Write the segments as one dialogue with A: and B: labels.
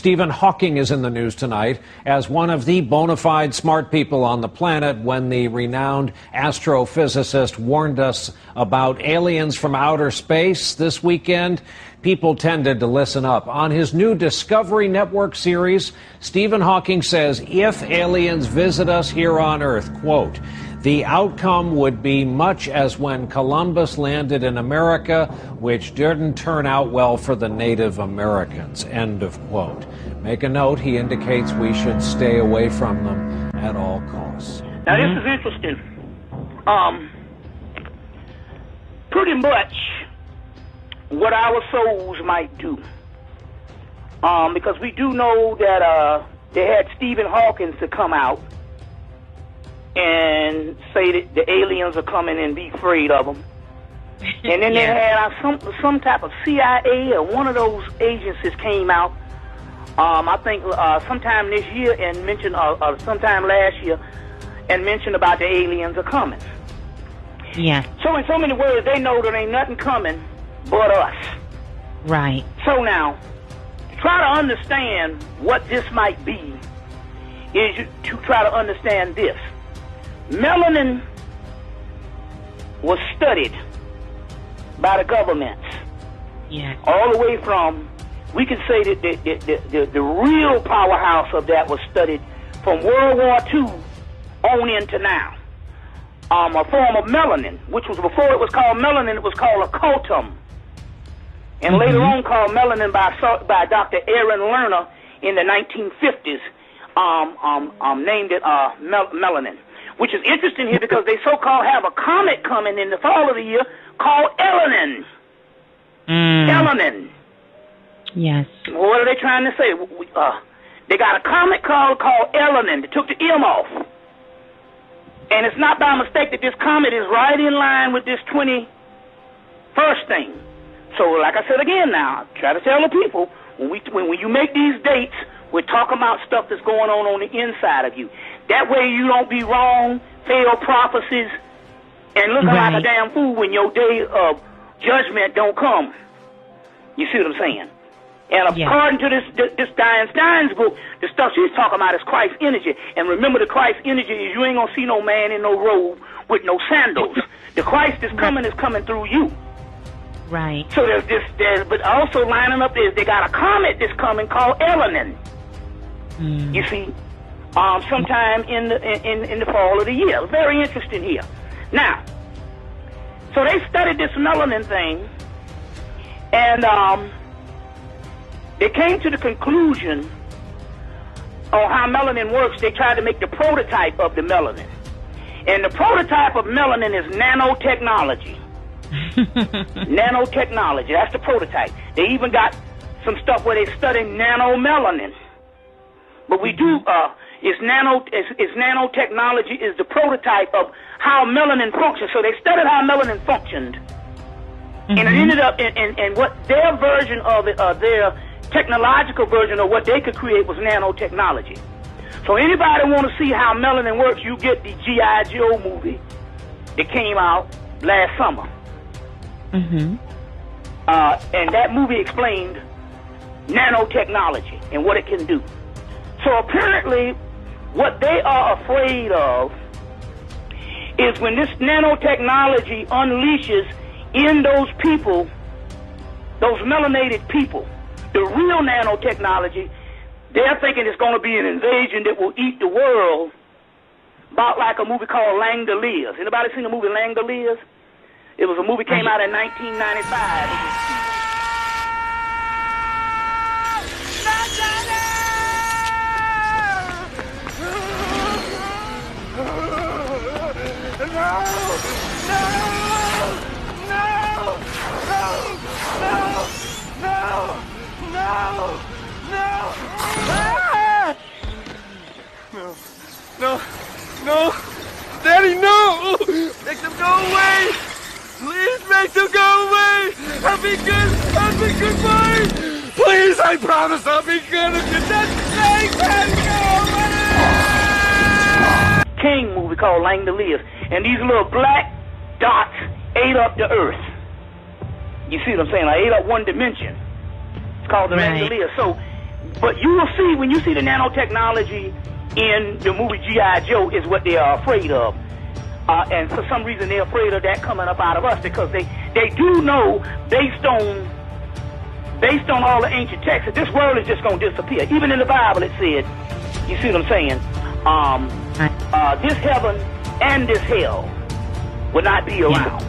A: Stephen Hawking is in the news tonight as one of the bona fide smart people on the planet when the renowned astrophysicist warned us about aliens from outer space this weekend. People tended to listen up. On his new Discovery Network series, Stephen Hawking says if aliens visit us here on Earth, quote, the outcome would be much as when Columbus landed in America, which didn't turn out well for the Native Americans, end of quote. Make a note, he indicates we should stay away from them at all costs.
B: Now, this is interesting. Pretty much what our souls might do. Because we do know that they had Stephen Hawking to come out and say that the aliens are coming and be afraid of them. And then they had some type of CIA or one of those agencies came out, I think sometime this year and mentioned, sometime last year, and mentioned about the aliens are coming.
C: Yeah.
B: So in so many words, they know there ain't nothing coming but us.
C: Right.
B: So now, to try to understand what this might be is to try to understand this. Melanin was studied by the governments.
C: Yeah.
B: All the way from, we can say that the real powerhouse of that was studied from World War II on into now. A form of melanin, which was before it was called melanin, it was called a coltum. And later on called melanin by Dr. Aaron Lerner in the 1950s, named it melanin. Which is interesting here because they so-called have a comet coming in the fall of the year called Elenin. Elenin.
C: Yes.
B: What are they trying to say? They got a comet called Elenin. They took the M off. And it's not by mistake that this comet is right in line with this 21st thing. So, like I said again now, try to tell the people, when you make these dates, we're talking about stuff that's going on the inside of you. That way you don't be wrong, fail prophecies, and looking like a damn fool when your day of judgment don't come. You see what I'm saying? And according to this Diane Stein's book, the stuff she's talking about is Christ energy. And remember, the Christ energy is you ain't gonna see no man in no robe with no sandals. The Christ is coming through you.
C: Right.
B: So but also lining up is they got a comet that's coming called Elenin. You see, sometime in the fall of the year. Very interesting here. Now, so they studied this melanin thing, and they came to the conclusion on how melanin works. They tried to make the prototype of the melanin, and the prototype of melanin is nanotechnology. Nanotechnology. That's the prototype. They even got some stuff where they study nanomelanin. But we do, it's nanotechnology is the prototype of how melanin functions. So they studied how melanin functioned. And it ended up in what their version of it, their technological version of what they could create was nanotechnology. So anybody want to see how melanin works, you get the G.I. Joe movie that came out last summer. And that movie explained nanotechnology and what it can do. So apparently, what they are afraid of is when this nanotechnology unleashes in those people, those melanated people, the real nanotechnology, they're thinking it's going to be an invasion that will eat the world, about like a movie called Langoliers. Anybody seen the movie Langoliers? It was a movie came out in 1995.
D: No! Daddy, no! Make them go away! Please make them go away! I'll be good boy! Please, I promise I'll be good if you just make them go away!
B: King movie called Langoliers, and these little black dots ate up the earth. You see what I'm saying? I ate up one dimension. It's called the Langoliers. So But you will see, when you see the nanotechnology in the movie G.I. Joe, is what they are afraid of. And for some reason they're afraid of that coming up out of us, because they do know, based on all the ancient texts, that this world is just going to disappear. Even in the Bible it said, you see what I'm saying, this heaven and this hell will not be around.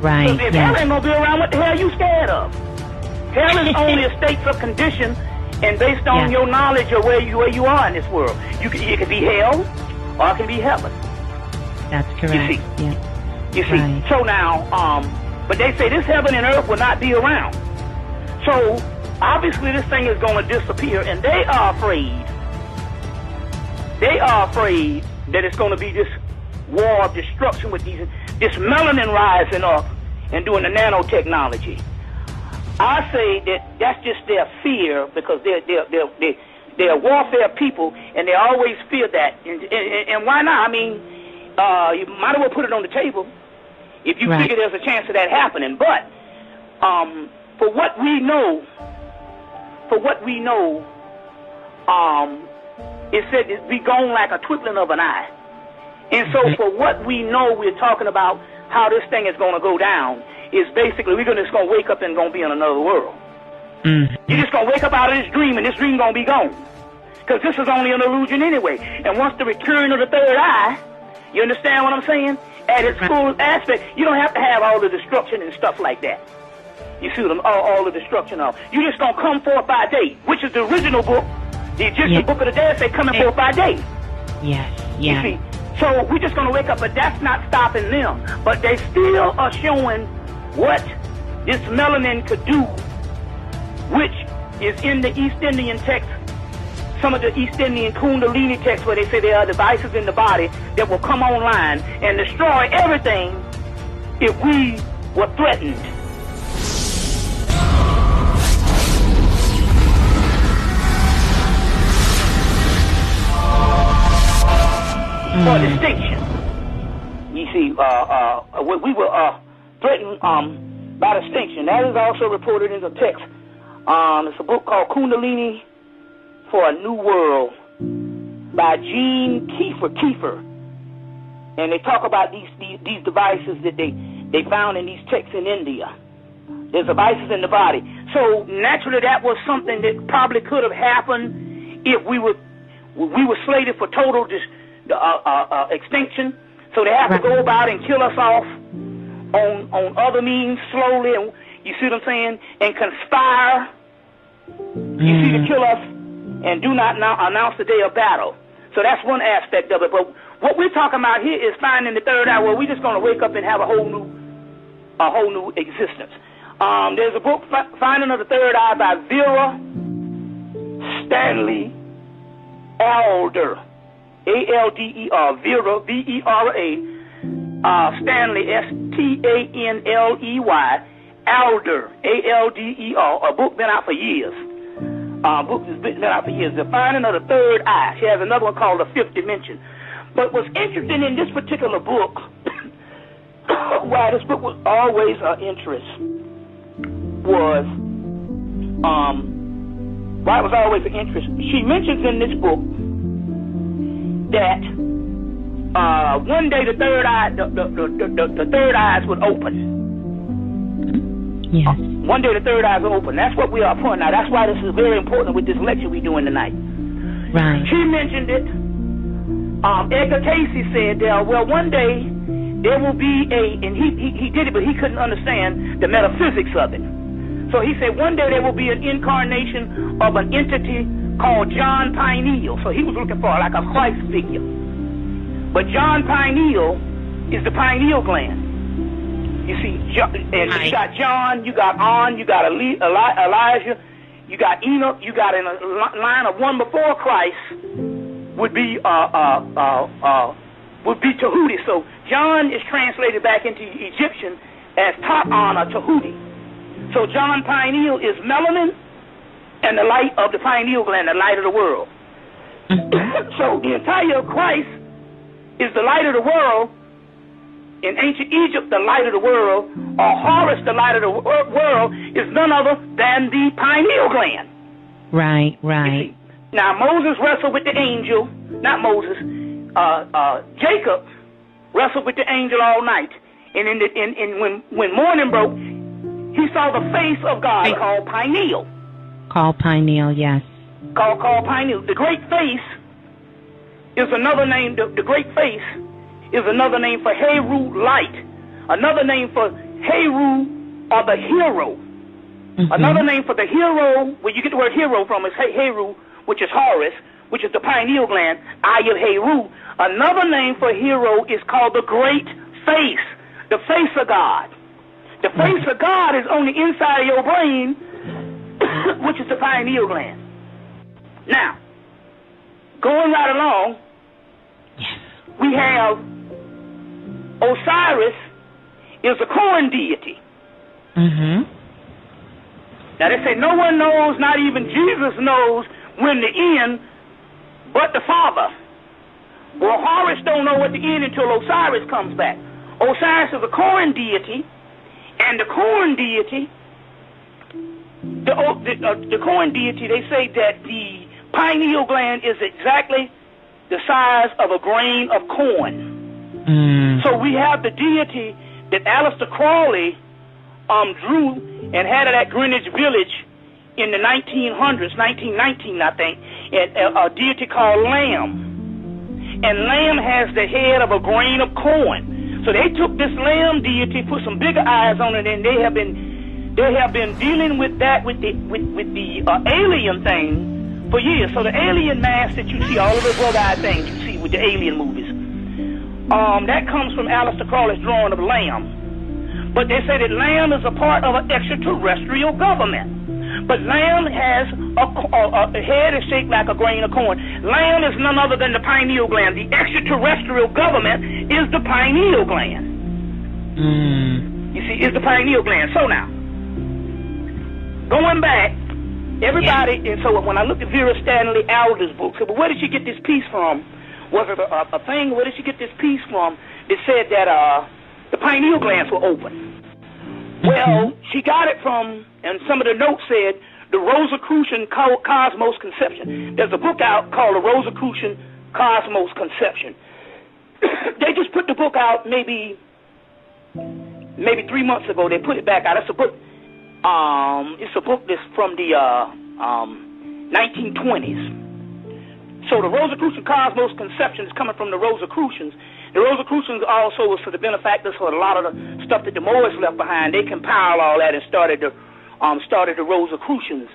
C: Right.
B: So if hell ain't going to be around, what the hell are you scared of? Hell is only a state of condition, and based on your knowledge of where you are in this world. It could be hell or it can be heaven.
C: That's correct.
B: You see? You see. Right. So now, but they say this heaven and earth will not be around. So obviously this thing is going to disappear, and they are afraid. They are afraid that it's going to be this war of destruction with this melanin rising up and doing the nanotechnology. I say that that's just their fear, because they're warfare people, and they always fear that. And why not? I mean, you might as well put it on the table if you figure there's a chance of that happening. But for what we know, it said it'd be gone like a twinkling of an eye. And so for what we know, we're talking about how this thing is going to go down. Is basically we're just going to wake up and going to be in another world. You're just going to wake up out of this dream, and this dream going to be gone. Because this is only an illusion anyway. And once the return of the third eye, you understand what I'm saying? At its full aspect, you don't have to have all the destruction and stuff like that. You see them, all the destruction of. You're just going to come forth by day, which is the original book. The Egyptian book of the dead say coming forth by day.
C: Yes,
B: you see. So we're just going to wake up, but that's not stopping them. But they still are showing what this melanin could do, which is in the East Indian text, some of the East Indian Kundalini texts, where they say there are devices in the body that will come online and destroy everything if we were threatened. For distinction. You see, we were threatened by distinction. That is also reported in the text. It's a book called Kundalini for a New World by Gene Kiefer. And they talk about these devices that they found in these texts in India. There's devices in the body. So naturally that was something that probably could have happened if we were slated for total extinction. So they have to go about and kill us off on other means slowly, and you see what I'm saying, and conspire, you see, to kill us, and do not announce the day of battle. So that's one aspect of it. But what we're talking about here is finding the third eye, where we're just going to wake up and have a whole new existence. There's a book, Finding of the Third Eye, by Vera Stanley Alder, A-L-D-E-R, Vera, V-E-R-A, Stanley, S-T-A-N-L-E-Y, Alder, A-L-D-E-R, a book been out for years. Book has been out for years. The Finding of the Third Eye. She has another one called The Fifth Dimension. But what's interesting in this particular book, why this book was always of interest, was why it was always of interest. She mentions in this book that one day the third eye, the third eyes would open.
C: Yes.
B: One day the third eyes will open. That's what we are pointing out. That's why this is very important with this lecture we're doing tonight.
C: Right.
B: She mentioned it. Edgar Casey said, well, one day there will be and he did it, but he couldn't understand the metaphysics of it. So he said one day there will be an incarnation of an entity called John Pineal. So he was looking for like a Christ figure. But John Pineal is the pineal gland. You see, and you got John, you got On, you got Elijah, you got Enoch, you got in a line of one before Christ would be Tahuti. So John is translated back into Egyptian as Ta'an or Tahuti. So John Pineal is melanin and the light of the pineal gland, the light of the world. So the entire Christ is the light of the world. In ancient Egypt, the light of the world, or Horus, the light of the world, is none other than the pineal gland.
C: Right,
B: You
C: right.
B: see. Now Moses wrestled with the angel, not Moses, Jacob wrestled with the angel all night, and when morning broke, he saw the face of God called Pineal.
C: Called Pineal, yes.
B: Called Pineal. The great face is another name. The great face is another name for Heru, light. Another name for Heru, or the hero.
C: Mm-hmm.
B: Another name for the hero, where you get the word hero from, is Heru, which is Horus, which is the pineal gland, Eye of Heru. Another name for hero is called the great face, the face of God. The face of God is on the inside of your brain, which is the pineal gland. Now, going right along, we have Osiris is a corn deity.
C: Mm-hmm.
B: Now they say no one knows, not even Jesus knows when the end, but the Father. Well, Horus don't know what the end until Osiris comes back. Osiris is a corn deity, and the corn deity, the corn deity, they say that the pineal gland is exactly the size of a grain of corn. So we have the deity that Aleister Crowley drew and had it at Greenwich Village in the 1900s, 1919, I think, a deity called Lamb. And Lamb has the head of a grain of corn. So they took this Lamb deity, put some bigger eyes on it, and they have been dealing with that with the alien thing for years. So the alien mask that you see, all of those bug-eyed things you see with the alien movies, that comes from Aleister Crowley's drawing of Lamb. But they say that Lamb is a part of an extraterrestrial government. But Lamb has a head is shaped like a grain of corn. Lamb is none other than the pineal gland. The extraterrestrial government is the pineal gland. You see, is the pineal gland. So now, going back, everybody, and so when I looked at Vera Stanley Alder's book, I said, well, where did she get this piece from? Was it a thing? Where did she get this piece from that said that the pineal glands were open? Well, she got it from, and some of the notes said, the Rosicrucian Cosmos Conception. There's a book out called the Rosicrucian Cosmos Conception. They just put the book out maybe 3 months ago. They put it back out. It's a book that's from the 1920s. So the Rosicrucian Cosmos Conception is coming from the Rosicrucians. The Rosicrucians also was for the benefactors for a lot of the stuff that the Moors left behind. They compiled all that and started the Rosicrucians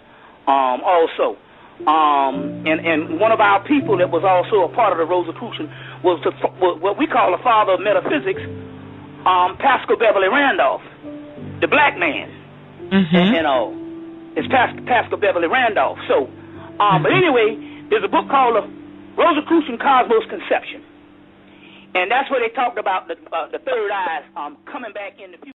B: also. And one of our people that was also a part of the Rosicrucian was what we call the father of metaphysics, Pascal Beverly Randolph, the black man. It's Pascal Beverly Randolph. So, but anyway, there's a book called the Rosicrucian Cosmos Conception. And that's where they talked about the third eyes coming back in the future.